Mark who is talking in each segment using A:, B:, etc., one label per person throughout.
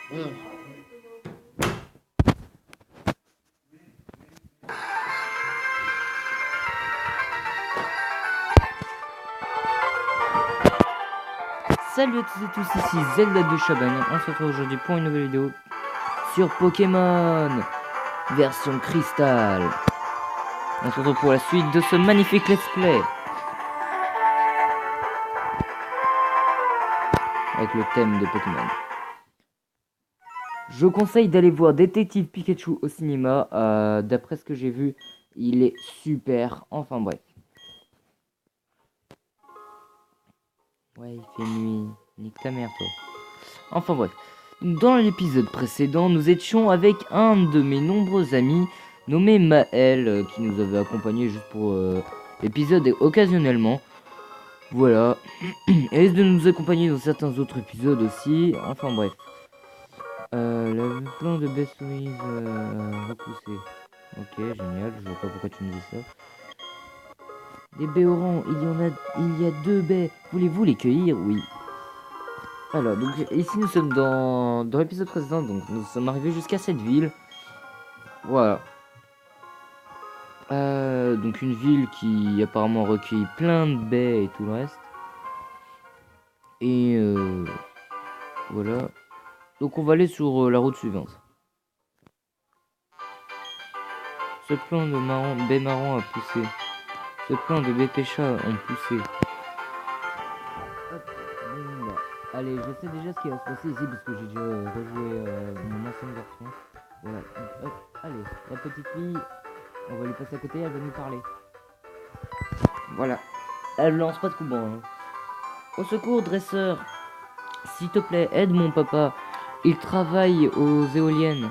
A: Salut à toutes et tous, ici Zelda de Chaban. On se retrouve aujourd'hui pour une nouvelle vidéo sur Pokémon version cristal. On se retrouve pour la suite de ce magnifique let's play avec le thème de Pokémon. Je conseille d'aller voir Détective Pikachu au cinéma. D'après ce que j'ai vu, il est super. Enfin bref. Ouais, il fait nuit. Nique ta mère, toi. Enfin bref. Dans l'épisode précédent, nous étions avec un de mes nombreux amis nommé Maël, qui nous avait accompagné juste pour l'épisode et occasionnellement. Voilà. Et risque de nous accompagner dans certains autres épisodes aussi. Enfin bref. Le plan de Best Toys repoussé. Ok, génial. Je vois pas pourquoi tu me dis ça. Des baies au rang, il y a 2 baies. Voulez-vous les cueillir? Oui. Alors, donc ici nous sommes dans l'épisode précédent, donc nous sommes arrivés jusqu'à cette ville. Voilà. Donc une ville qui apparemment recueille plein de baies et tout le reste. Et voilà. Donc on va aller sur la route suivante. Ce plan de baies marron a poussé. Ce plan de baies pêcha ont poussé. Hop, bon, bah. Allez, je sais déjà ce qui va se passer ici parce que j'ai déjà rejoué mon ancienne version. Voilà. Donc, hop, allez, la petite fille, on va lui passer à côté, elle va nous parler. Voilà. Elle lance pas de coups bons. Hein. Au secours, dresseur. S'il te plaît, aide mon papa. Il travaille aux éoliennes.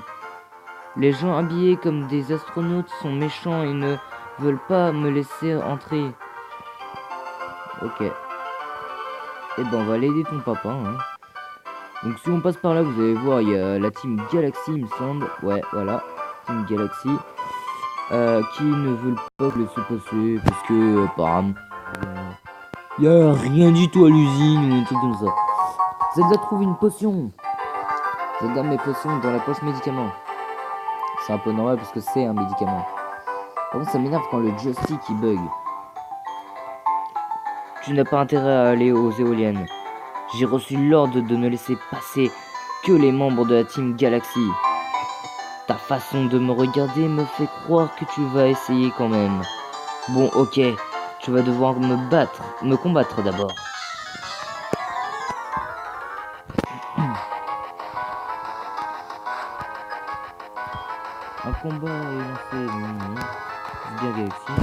A: Les gens habillés comme des astronautes sont méchants et ne veulent pas me laisser entrer. Ok. Eh ben, on va aller aider ton papa. Hein. Donc, si on passe par là, vous allez voir, il y a la team Galaxy, il me semble. Ouais, voilà. Team Galaxy. Qui ne veulent pas laisser passer parce que, apparemment, il y a rien du tout à l'usine ou un truc comme ça. Zelda trouve une potion. Zelda met potion dans la poche médicament. C'est un peu normal parce que c'est un médicament. Par contre, ça m'énerve quand le joystick il bug. Tu n'as pas intérêt à aller aux éoliennes. J'ai reçu l'ordre de ne laisser passer que les membres de la team Galaxy. Ta façon de me regarder me fait croire que tu vas essayer quand même. Bon, ok. Tu vas devoir me combattre d'abord. Un combat est lancé. Galaxy.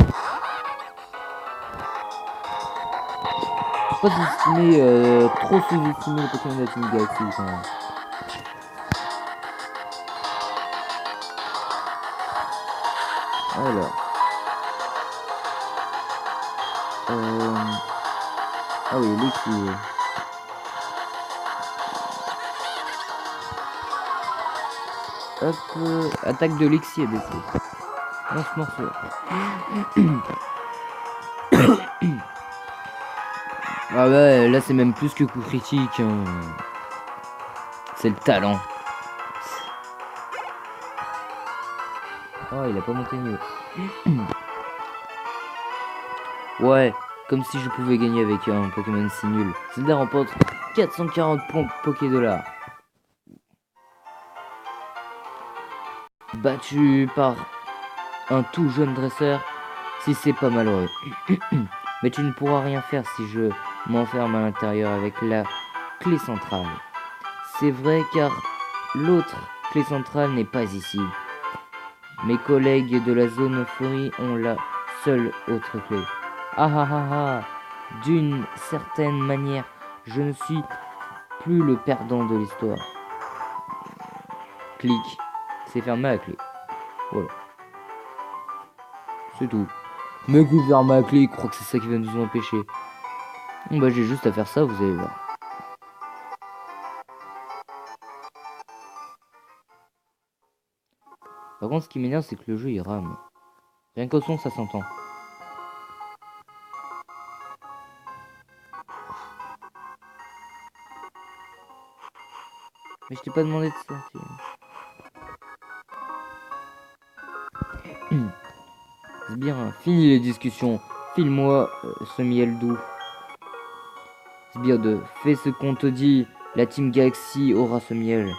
A: Pas sous-estimer, trop sous-estimer les Pokémon de la Team Galaxy quand même. Alors. Ah oui, Luxie. Hop, attaque de Luxie est baissée. Lance morceau. Ah ouais, là c'est même plus que coup critique. Hein. C'est le talent. Oh, il a pas monté niveau. Ouais, comme si je pouvais gagner avec un Pokémon si nul. Zelda remporte 440 points Poké-Dollars. Battu par un tout jeune dresseur, si c'est pas malheureux. Mais tu ne pourras rien faire si je m'enferme à l'intérieur avec la clé centrale. C'est vrai car l'autre clé centrale n'est pas ici. Mes collègues de la zone euphorie ont la seule autre clé. Ah ah ah ah. D'une certaine manière, je ne suis plus le perdant de l'histoire. Clic. C'est fermé la clé. Voilà. C'est tout. Mais que ferme la clé, il croit que c'est ça qui va nous empêcher. Bon bah j'ai juste à faire ça, vous allez voir. Par contre, ce qui m'énerve, c'est que le jeu il rame. Rien qu'au son, ça s'entend. Mais je t'ai pas demandé de sortir. C'est bien, fini les discussions. File-moi ce miel doux. Sbire 2, fais ce qu'on te dit. La Team Galaxy aura ce miel.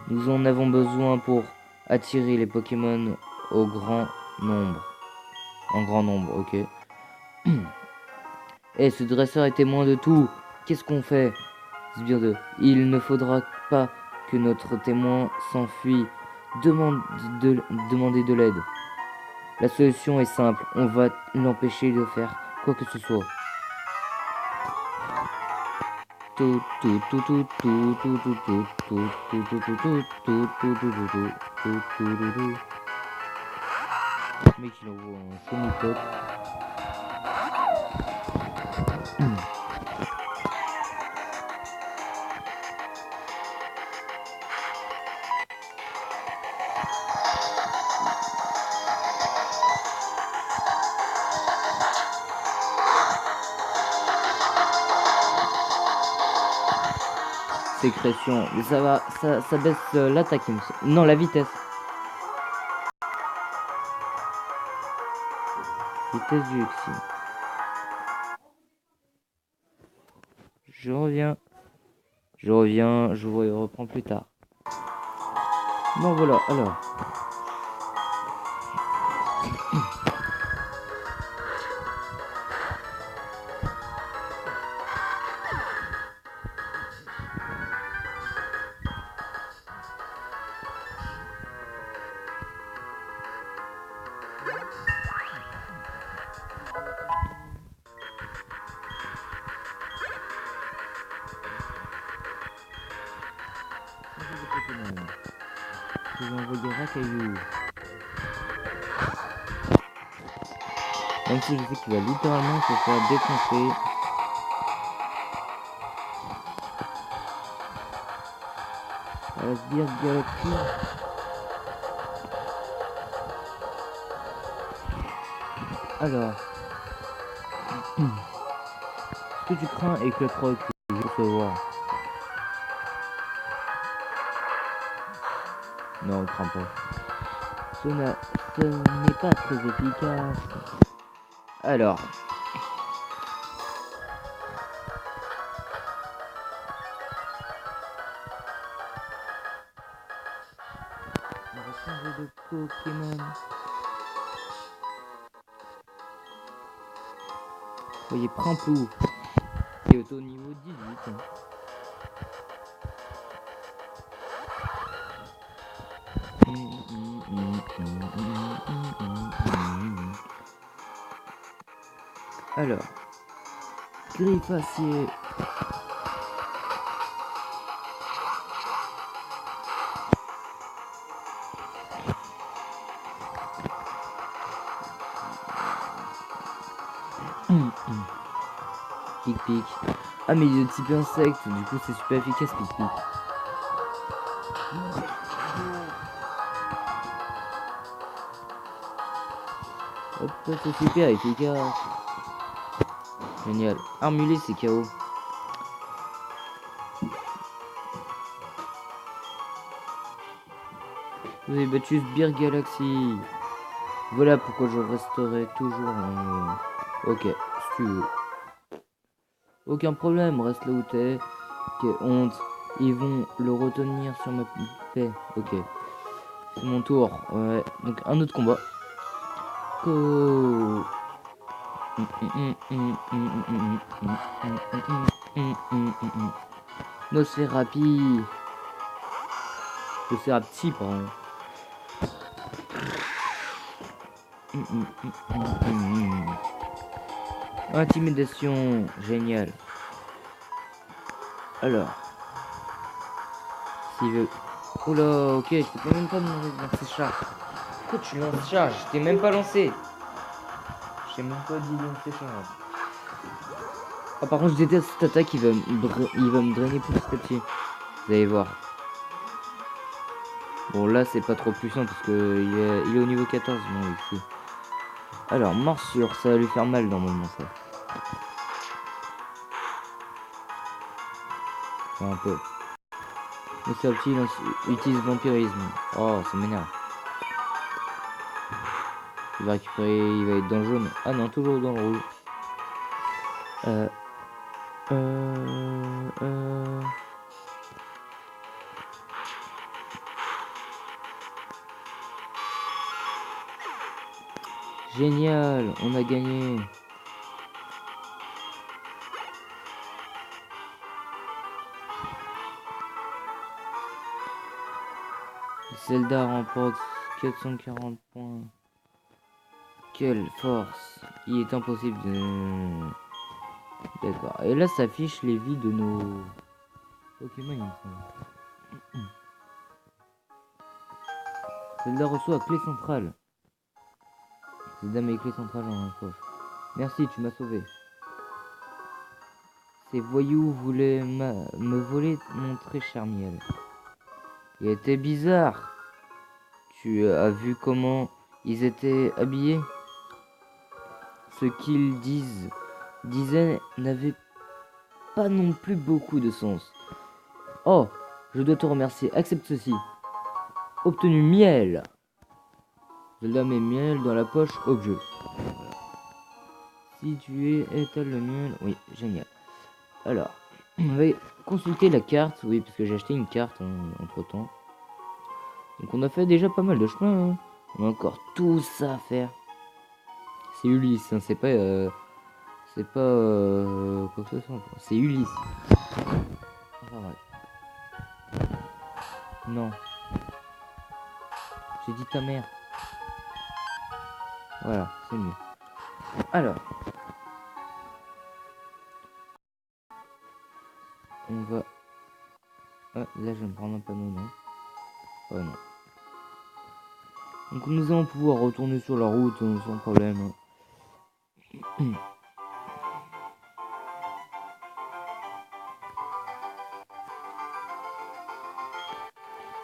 A: Nous en avons besoin pour attirer les Pokémon au grand nombre. En grand nombre, ok. Eh, ce dresseur est témoin de tout. Qu'est-ce qu'on fait? Sbire 2, il ne faudra pas que notre témoin s'enfuit. Demandez de l'aide. La solution est simple, on va l'empêcher de faire quoi que ce soit. Mec, il envoie un Sonic Top. Sécrétion, mais ça va, ça baisse l'attaque, non, la vitesse. Vitesse du Exil. Je reviens, je vous reprends plus tard. Bon voilà, alors. Je vais envoyer Racaillou. Même si je sais qu'il va littéralement se faire défoncer. Sbire Galaxy. Alors. Ce que tu crains et que le proc, je veux savoir. Non, on craint pas. Ce n'est pas très efficace. Alors. On va changer de Pokémon. Vous voyez, Prinplou, qui est au niveau 18. Alors, Griffacier. Pic-pic. Ah mais il est de type insecte, du coup c'est super efficace pic-pic. Hop, c'est super efficace. Génial. Armulé c'est KO. Vous avez battu Sbire Galaxy. Voilà pourquoi je resterai toujours en... Ok, si tu veux. Aucun problème, reste là où t'es. Quelle honte. Ils vont le retenir sur ma paix. Ok. C'est mon tour. Ouais. Donc un autre combat. Go. Nosferapti. Nosferapti, pardon. Intimidation. Génial. Alors. S'il veut... Oula, ok, je t'ai même pas demandé de lancer charge. Pourquoi tu lances charge? Je t'ai même pas lancé. Je t'ai même pas dit lancer charge. Ah, par contre, je déteste cette attaque, il va me drainer petit à petit. Vous allez voir. Bon, là, c'est pas trop puissant parce que il est au niveau 14, bon, ici. Alors, morsure, ça va lui faire mal normalement, ça. Enfin, un peu. Monsieur Opti utilise vampirisme. Oh, ça m'énerve. Il va récupérer, il va être dans le jaune. Ah non, toujours dans le rouge. Euh, euh, euh... Génial, on a gagné. Zelda remporte 440 points. Quelle force. Il est impossible de... D'accord. Et là, ça affiche les vies de nos Pokémon. Il me semble. Zelda reçoit clé centrale. Zelda met clé centrale dans la poche. Merci, tu m'as sauvé. Ces voyous voulaient me voler mon très cher miel. Il était bizarre. Tu as vu comment ils étaient habillés? Ce qu'ils disaient n'avait pas non plus beaucoup de sens. Oh, je dois te remercier. Accepte ceci. Obtenu miel. Zelda met miel dans la poche objet. Voilà. Si tu étales le miel. Oui, génial. Alors, on va consulter la carte. Oui, parce que j'ai acheté une carte entre temps. Donc on a fait déjà pas mal de chemin. Hein. On a encore tout ça à faire. C'est Ulysse, hein, c'est pas quoi que ce soit. C'est Ulysse. Enfin bref. Non. J'ai dit ta mère. Voilà, c'est mieux. Alors. On va... Ah, là je vais me prendre un panneau, non? Ouais, non. Donc nous allons pouvoir retourner sur la route sans problème.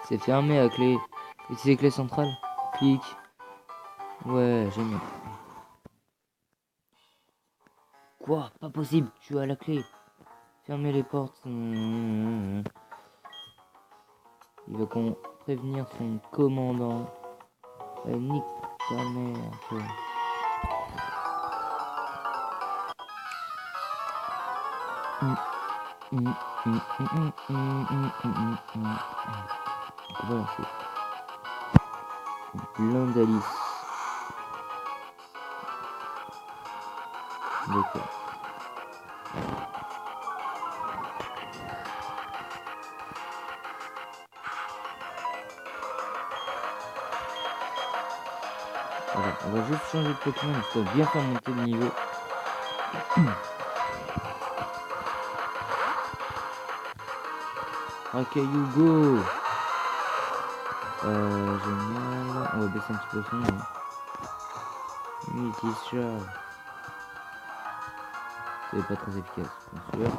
A: C'est fermé à clé. Utilisez clé centrale. Clic. Ouais, génial. Quoi? Pas possible, tu as la clé. Fermez les portes. Il va prévenir son commandant. Nique ta mère. Toi. Voilà, c'est plein d'Alice. D'accord. Voilà, on va juste changer de Pokémon pour bien faire monter le niveau. Akayu go. Génial. On va baisser un petit peu son. Mythicha. C'est pas très efficace, bien sûr.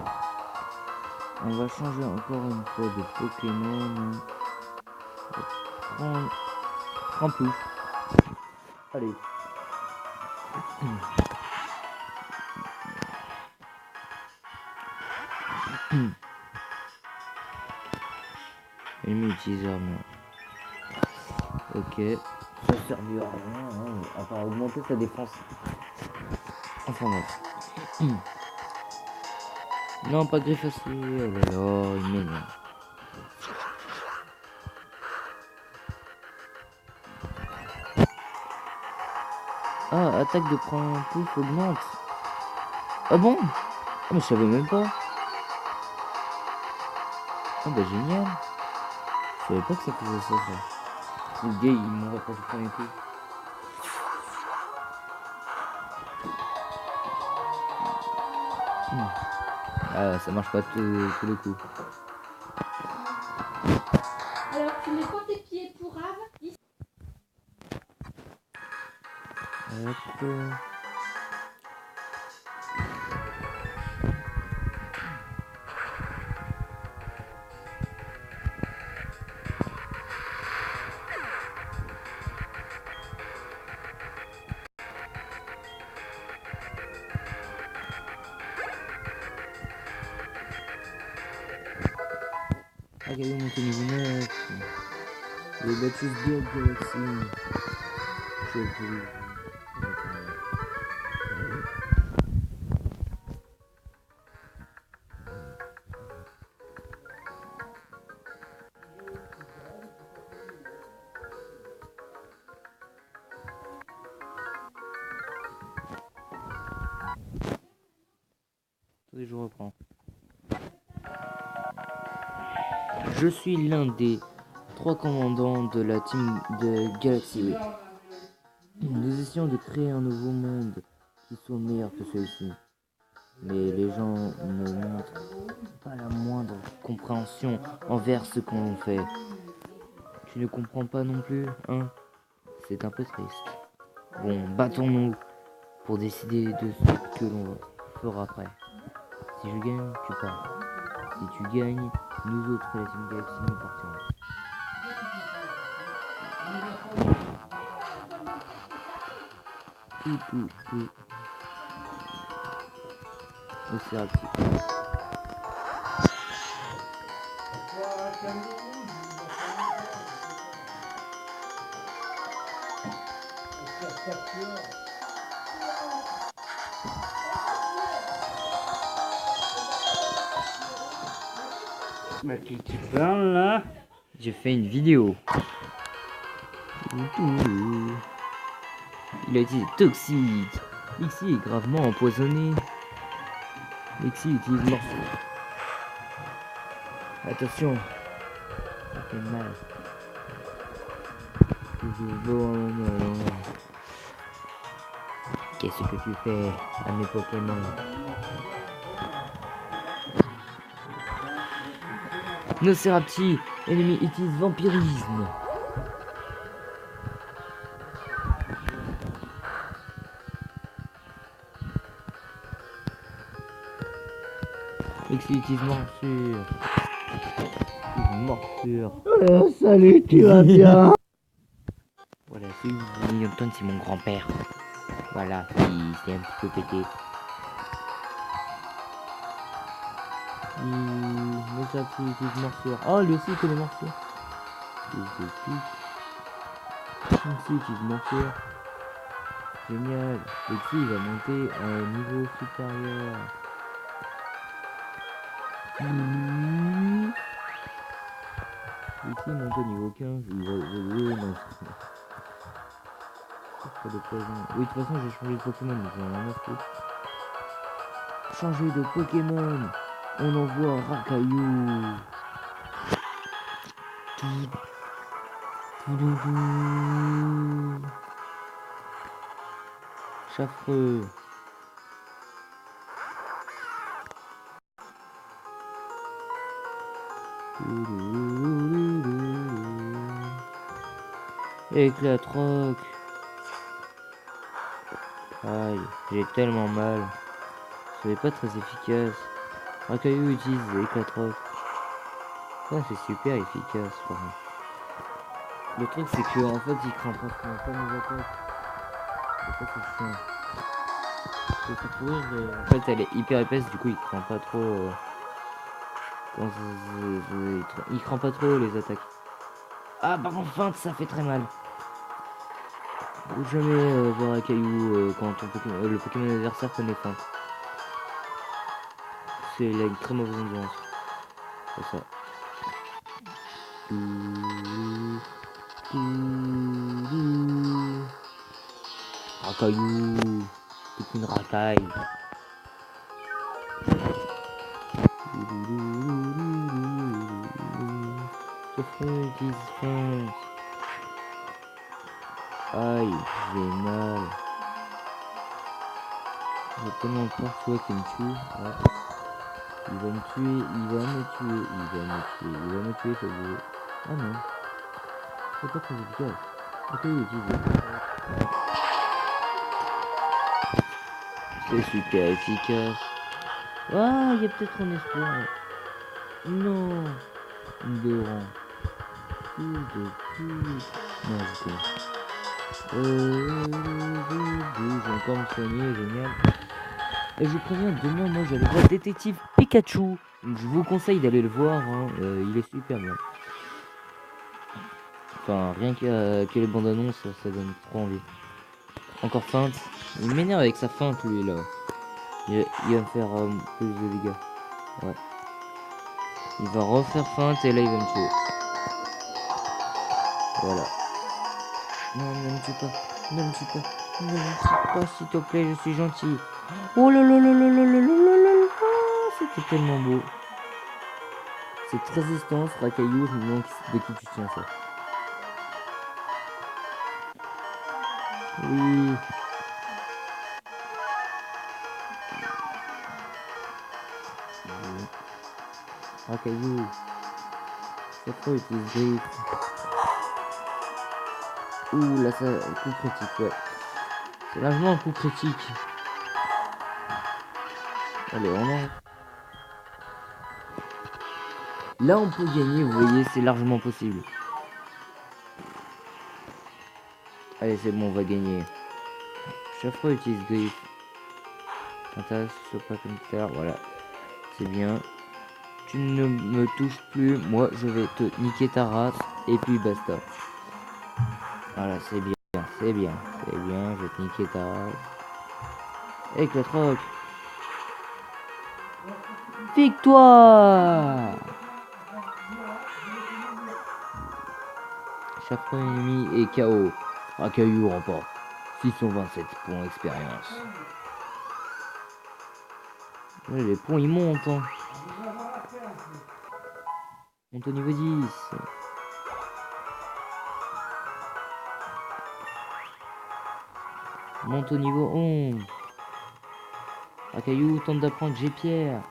A: On va changer encore une fois de Pokémon. Prends plus. Allez. Ennemi utilise armure. Ok. Ça servira à rien, hein, à part augmenter sa défense. Enfin bref. Non, pas Griffacier. Oh là là, il m'énerve. Ah, attaque de pouf augmente. Ah bon? Ah, mais je savais même pas. Ah bah génial. Je savais pas que ça faisait ça. Le gars, il m'aurait pas tout premier coup. Ah, ça marche pas tous les coups.
B: Alors, tu mets pas tes pieds tout rave ici.
A: Hop. Rakayu monte niveau 9. Et battu Gear Galaxy. Je vous... Attendez, je reprends. Je suis l'un des 3 commandants de la team de Galaxy Week. Nous essayons de créer un nouveau monde qui soit meilleur que celui-ci. Mais les gens ne montrent pas la moindre compréhension envers ce qu'on fait. Tu ne comprends pas non plus, hein? C'est un peu triste. Bon, battons-nous pour décider de ce que l'on fera après. Si je gagne, tu pars. Si tu gagnes, nous autres, la team Galaxy, nous partirons. C'est actif.
C: Mais qui tu parles là?
A: J'ai fait une vidéo. Il a été toxique. Lexi est gravement empoisonné. Lexi utilise morceau. Attention. Ça fait mal. Qu'est-ce que tu fais à mes Pokémon? Nocerapti, ennemi utilise vampirisme. Lexi utilise morsure. Morsure.
C: Salut, tu vas bien?
A: Voilà, c'est Newton, c'est mon grand-père. Voilà, il s'est un petit peu pété. Mais ça utilise morsure. Oh, lui aussi il connaît morsure. Lexi utilise morsure. Génial. Lexi il va monter à un niveau supérieur. Lexi monte au niveau 15. Il va évoluer dans de poison. Oui, de toute façon, j'ai changé de Pokémon, donc j'en ai rien à foutre. Changer de Pokémon. On envoie Rakayu. Chafreux. Éclatroc. Aïe, j'ai tellement mal. Ce n'est pas très efficace. Rakayu utilise Éclatroc. Ouais, c'est super efficace. Vraiment. Le truc c'est que en fait il craint pas mes attaques. C'est ça c'est chiant. C'est fait pourrir, en fait elle est hyper épaisse, du coup il craint pas trop. Il craint pas trop les attaques. Ah par contre feinte ça fait très mal. Faut jamais voir un caillou quand ton Pokémon, le Pokémon adversaire connaît feinte. C'est il a une très mauvaise endurance. C'est ça. Rakayu, c'est une racaille. Ce front utilise feinte. Aïe, j'ai mal. J'ai tellement peur toi qu'il me tue. Ouais. Il va me tuer, ce jeu. Ah non. C'est pas très efficace. Ok, il utilise. C'est super efficace. Ah, il y a peut-être un espoir. Non. Deux rangs. Plus de plus. Non, je sais. Je vais encore me soigner, génial. Et je préviens, demain, moi, j'allais voir Détective Pikachu. Pikachu. Je vous conseille d'aller le voir, hein. Il est super bien. Enfin, rien que les bandes annonces, ça donne trop envie. Encore feinte. Il m'énerve avec sa feinte, lui, là. Il va me faire plus de dégâts. Ouais. Il va refaire feinte et là, il va me tuer. Voilà. Non, ne me tue pas. Ne me tue pas. Ne me tue pas, s'il te plaît, je suis gentil. Oh là là là là là là là là là là. C'était tellement beau. Cette résistance, Racaillou, je me demande de qui tu tiens ça. Oui. Racaillou. C'est quoi utiliser? Ouh là, ça, coup critique, ouais. C'est largement un coup critique. Allez, on en... Là, on peut gagner, vous voyez, c'est largement possible. Allez, c'est bon, on va gagner. Chaque fois, utilise griffe. Fantasme, soit pas comme tout à l'heure, voilà. C'est bien. Tu ne me touches plus, moi, je vais te niquer ta race, et puis basta. Voilà, c'est bien, c'est bien, c'est bien, je vais te niquer ta race. Éclate rock. Victoire! Chaque fois ennemi est KO. Racaillou remporte 627 points d'expérience. Ouais, les points ils montent. Hein. Monte au niveau 10. Monte au niveau 11. Racaillou tente d'apprendre G-Pierre.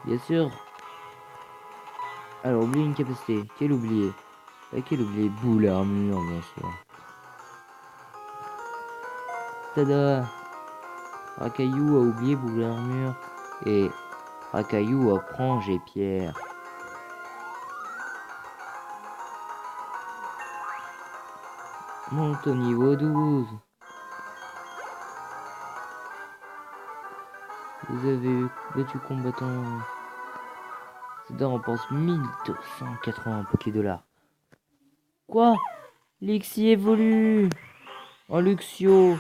A: Bien sûr. Alors, oublie une capacité. Quel oublié? Quel oublié? Boule armure, bien sûr. Tada! Racaillou a oublié boule armure. Et Racaillou apprend G-Pierre. Monte au niveau 12. Vous avez battu combattant. Seda remporte 1280 $. Quoi? Lixi évolue en Luxio.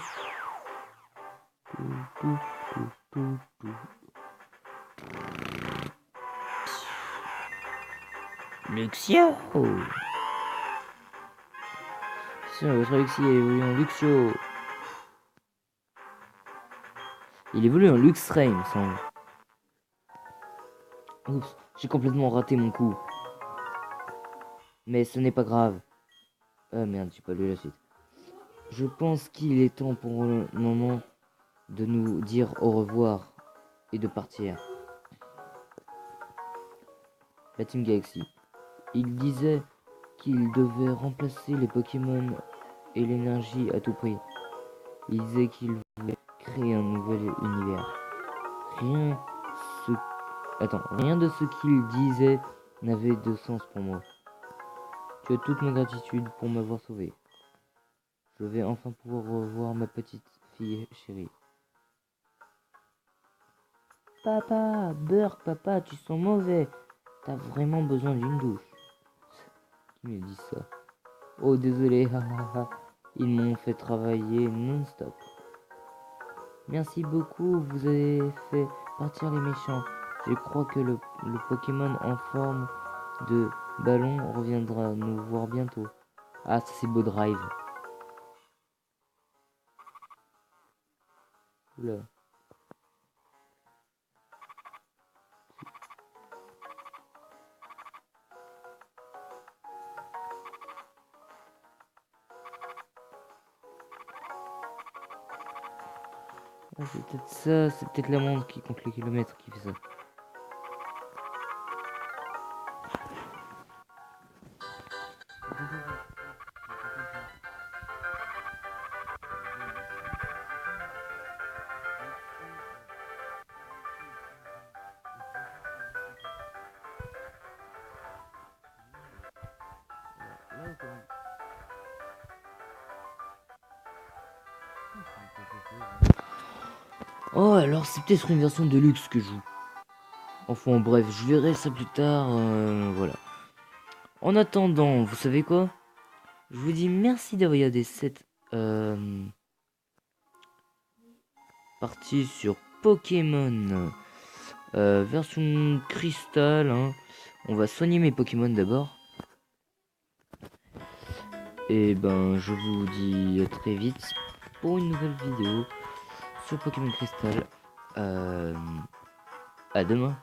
A: Luxio. Tiens, votre Lixi évolue en Luxio. Il évolue en Luxray, il me semble. Oups, j'ai complètement raté mon coup. Mais ce n'est pas grave. Ah merde, j'ai pas lu la suite. Je pense qu'il est temps pour le moment de nous dire au revoir et de partir. La Team Galaxy. Il disait qu'il devait remplacer les Pokémon et l'énergie à tout prix. Il disait qu'il voulait créer un nouvel univers. Rien de ce qu'il disait n'avait de sens pour moi. Tu as toute ma gratitude pour m'avoir sauvé. Je vais enfin pouvoir revoir ma petite fille chérie. Papa, Burk, papa, tu sens mauvais. T'as vraiment besoin d'une douche. Qui me dit ça? Oh, désolé, hahaha. Ils m'ont fait travailler non-stop. Merci beaucoup, vous avez fait partir les méchants. Je crois que le Pokémon en forme de ballon reviendra nous voir bientôt. Ah, ça c'est beau drive. Oula. Ah, c'est peut-être ça, c'est peut-être la montre qui compte les kilomètres qui fait ça. Oh, alors c'est peut-être une version de luxe que je joue. Enfin bref, je verrai ça plus tard. Voilà. En attendant, vous savez quoi? Je vous dis merci d'avoir regardé cette partie sur Pokémon version cristal. Hein. On va soigner mes Pokémon d'abord. Et ben, je vous dis à très vite pour une nouvelle vidéo sur Pokémon Cristal. À demain.